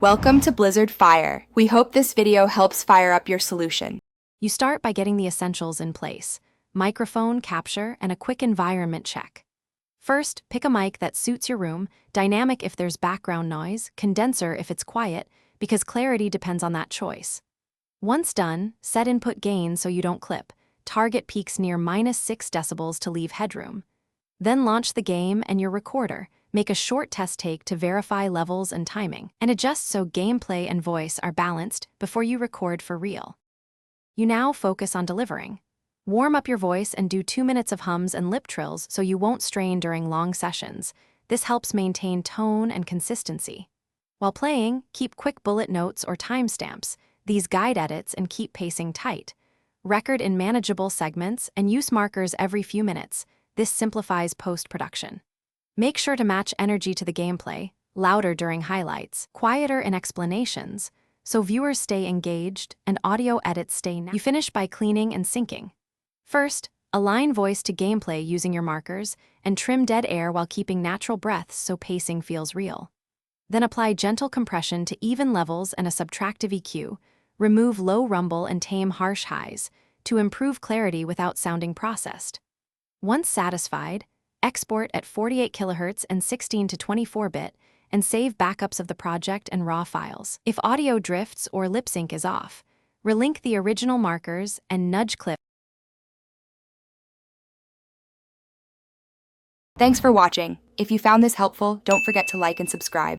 Welcome to Blizzard Fire. We hope this video helps fire up your solution. You start by getting the essentials in place: microphone, capture, and a quick environment check. First, pick a mic that suits your room, dynamic if there's background noise, condenser if it's quiet, because clarity depends on that choice. Once done, set input gain so you don't clip. Target peaks near -6 decibels to leave headroom. Then launch the game and your recorder. Make a short test take to verify levels and timing, and adjust so gameplay and voice are balanced before you record for real. You now focus on delivering. Warm up your voice and do 2 minutes of hums and lip trills so you won't strain during long sessions. This helps maintain tone and consistency. While playing, keep quick bullet notes or timestamps. These guide edits and keep pacing tight. Record in manageable segments and use markers every few minutes. This simplifies post-production. Make sure to match energy to the gameplay, louder during highlights, quieter in explanations, so viewers stay engaged and audio edits stay natural. You finish by cleaning and syncing. First, align voice to gameplay using your markers, and trim dead air while keeping natural breaths so pacing feels real. Then apply gentle compression to even levels and a subtractive EQ. Remove low rumble and tame harsh highs to improve clarity without sounding processed. Once satisfied, export at 48 kHz and 16 to 24-bit, and save backups of the project and raw files. If audio drifts or lip sync is off, relink the original markers and nudge clip. Thanks for watching. If you found this helpful, don't forget to like and subscribe.